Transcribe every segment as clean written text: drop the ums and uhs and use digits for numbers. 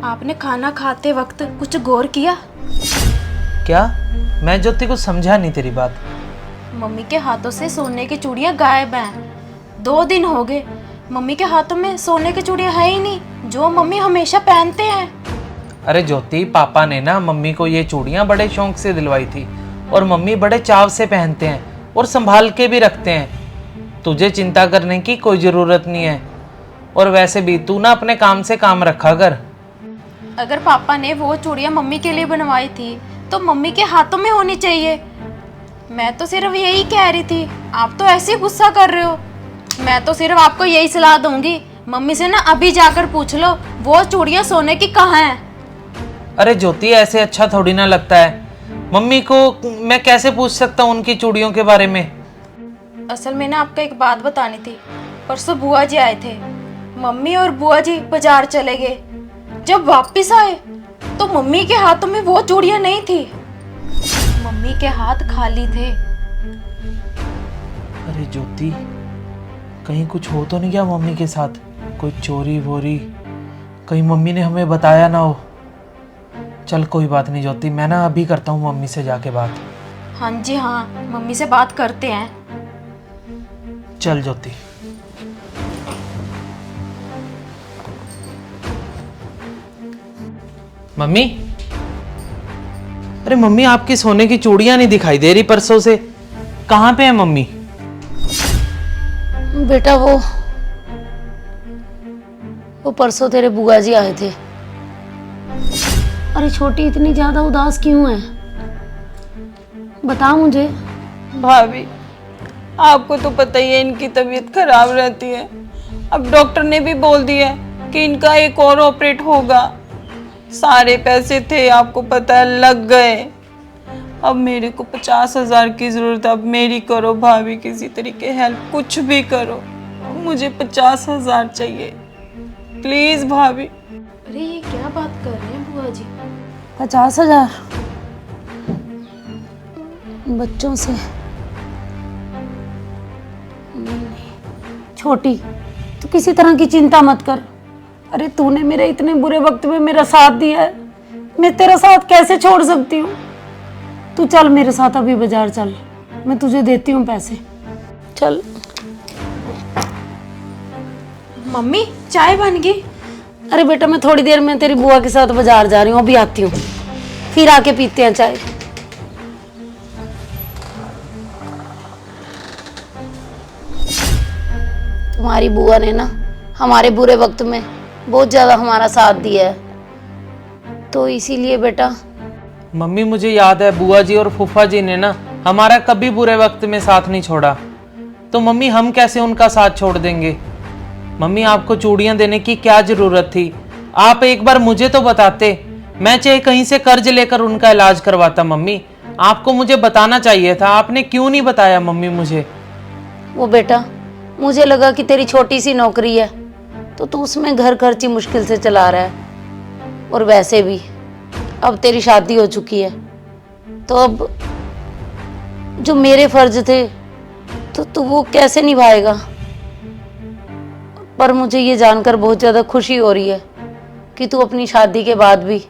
आपने खाना खाते वक्त कुछ गौर किया? क्या? मैं ज्योति को समझा नहीं तेरी बात। मम्मी के हाथों से सोने की चूड़ियां गायब हैं। 2 दिन हो गए, मम्मी के हाथों में सोने की चूड़ियां है ही नहीं, जो मम्मी हमेशा पहनते हैं। अरे ज्योति, पापा ने ना मम्मी को ये चूड़ियां बड़े शौक से दिलवाई थी और मम्मी बड़े चाव से पहनते हैं और संभाल के भी रखते हैं। तुझे चिंता करने की कोई ज़रूरत नहीं है। और वैसे भी तू ना अपने काम से काम रखा कर। अगर पापा ने वो चूड़ियां मम्मी के लिए बनवाई थी तो मम्मी के हाथों में होनी चाहिए। मैं तो सिर्फ यही कह रही थी, आप तो ऐसे ही गुस्सा कर रहे हो। मैं तो सिर्फ आपको यही सलाह दूंगी, मम्मी से ना अभी जाकर पूछ लो वो चूड़ियां सोने की कहाँ हैं। अरे ज्योति, ऐसे अच्छा थोड़ी ना लगता है। मम्मी को मैं कैसे पूछ सकता हूँ उनकी चूड़ियों के बारे में? असल में ना आपको एक बात बतानी थी। परसों बुआ जी आए थे, मम्मी और बुआ जी बाजार चले गए। जब वापस आए तो मम्मी के हाथों में वो चूड़ियां नहीं थी, मम्मी के हाथ खाली थे। अरे ज्योति, कहीं कुछ हो तो नहीं गया मम्मी के साथ? कोई चोरी वोरी? कहीं मम्मी ने हमें बताया ना हो। चल कोई बात नहीं ज्योति, मैं ना अभी करता हूँ मम्मी से जाके बात। हाँ जी हाँ, मम्मी से बात करते हैं। चल ज्योति। मम्मी, अरे मम्मी, आपकी सोने की चूड़ियां नहीं दिखाई दे रही परसों से। कहाँ पे है मम्मी? बेटा वो परसों तेरे बुआ जी आए थे। अरे छोटी, इतनी ज्यादा उदास क्यों है? बता मुझे। भाभी, आपको तो पता ही है इनकी तबीयत खराब रहती है। अब डॉक्टर ने भी बोल दिया है कि इनका एक और ऑपरेट होगा। सारे पैसे थे, आपको पता है, लग गए। अब मेरे को 50,000 की जरूरत है। अब मेरी करो भाभी, किसी तरीके हेल्प, कुछ भी करो। मुझे 50,000 चाहिए, प्लीज भाभी। अरे ये क्या बात कर रहे हैं बुआ जी? 50,000 बच्चों से? नहीं छोटी, तू किसी तरह की चिंता मत कर। अरे तूने मेरे इतने बुरे वक्त में मेरा साथ दिया है, मैं तेरा साथ कैसे छोड़ सकती हूँ? तू चल मेरे साथ, अभी बाजार चल, मैं तुझे देती हूँ पैसे। चल। मम्मी, चाय बन गई? अरे बेटा, मैं थोड़ी देर में तेरी बुआ के साथ बाजार जा रही हूँ, अभी आती हूँ, फिर आके पीते हैं चाय। तुम्हारी बुआ ने ना हमारे बुरे वक्त में बहुत ज्यादा हमारा साथ दिया है, तो इसीलिए बेटा। मम्मी, मुझे याद है बुआ जी और फूफा जी ने ना हमारा कभी बुरे वक्त में साथ नहीं छोड़ा, तो मम्मी हम कैसे उनका साथ छोड़ देंगे? मम्मी, आपको चूड़ियां देने की क्या जरूरत थी? आप एक बार मुझे तो बताते, मैं चाहे कहीं से कर्ज लेकर उनका इलाज करवाता। मम्मी, आपको मुझे बताना चाहिए था, आपने क्यों नहीं बताया मम्मी मुझे? वो बेटा, मुझे लगा कि तेरी छोटी सी नौकरी है तो तू उसमें घर खर्ची मुश्किल से चला रहा है, और वैसे भी अब तेरी शादी हो चुकी है, तो अब जो मेरे फर्ज थे तो तू वो कैसे निभाएगा? पर मुझे ये जानकर बहुत ज़्यादा खुशी हो रही है कि तू अपनी शादी के बाद भी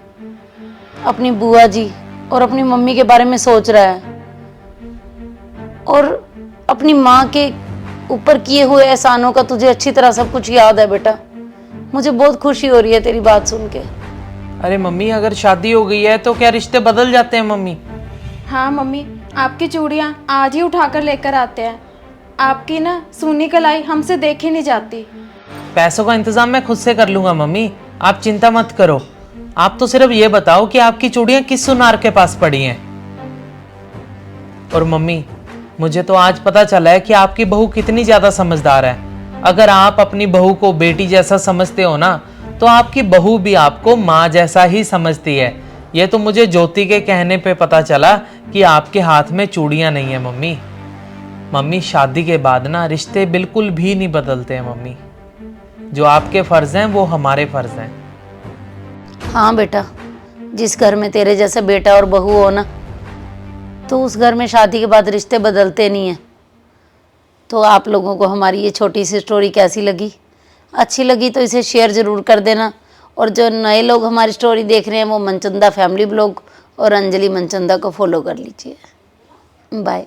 अपनी बुआ जी और अपनी मम्मी के बारे में सोच रहा है, और अपनी माँ के ऊपर किए हुए एहसानों का तुझे अच्छी तरह सब कुछ याद है बेटा। मुझे बहुत खुशी हो रही है तेरी बात सुन के। अरे मम्मी, अगर शादी हो गई है तो क्या रिश्ते बदल जाते हैं मम्मी? हाँ मम्मी, आपकी चूड़ियाँ आज ही उठाकर लेकर आते हैं। आपकी ना सूनी कलाई हमसे देखी नहीं जाती। पैसों का इंतजाम मैं खुद से कर लूंगा मम्मी, आप चिंता मत करो। आप तो सिर्फ ये बताओ कि आपकी चूड़ियां किस सुनार के पास पड़ी हैं। और मम्मी, मुझे तो आज पता चला है कि आपकी बहू कितनी ज्यादा समझदार है। अगर आप अपनी बहू को बेटी जैसा समझते हो ना, तो आपकी बहू भी आपको माँ जैसा ही समझती है। ये तो मुझे ज्योति के कहने पे पता चला कि आपके हाथ में चूड़ियां नहीं है मम्मी। मम्मी, शादी के बाद ना रिश्ते बिल्कुल भी नहीं बदलते हैं मम्मी। जो आपके फर्ज हैं वो हमारे फर्ज हैं। हाँ बेटा, जिस घर में तेरे जैसे बेटा और बहू हो ना, तो उस घर में शादी के बाद रिश्ते बदलते नहीं हैं। तो आप लोगों को हमारी ये छोटी सी स्टोरी कैसी लगी? अच्छी लगी तो इसे शेयर ज़रूर कर देना, और जो नए लोग हमारी स्टोरी देख रहे हैं वो मनचंदा फैमिली ब्लॉग और अंजलि मनचंदा को फॉलो कर लीजिए। बाय।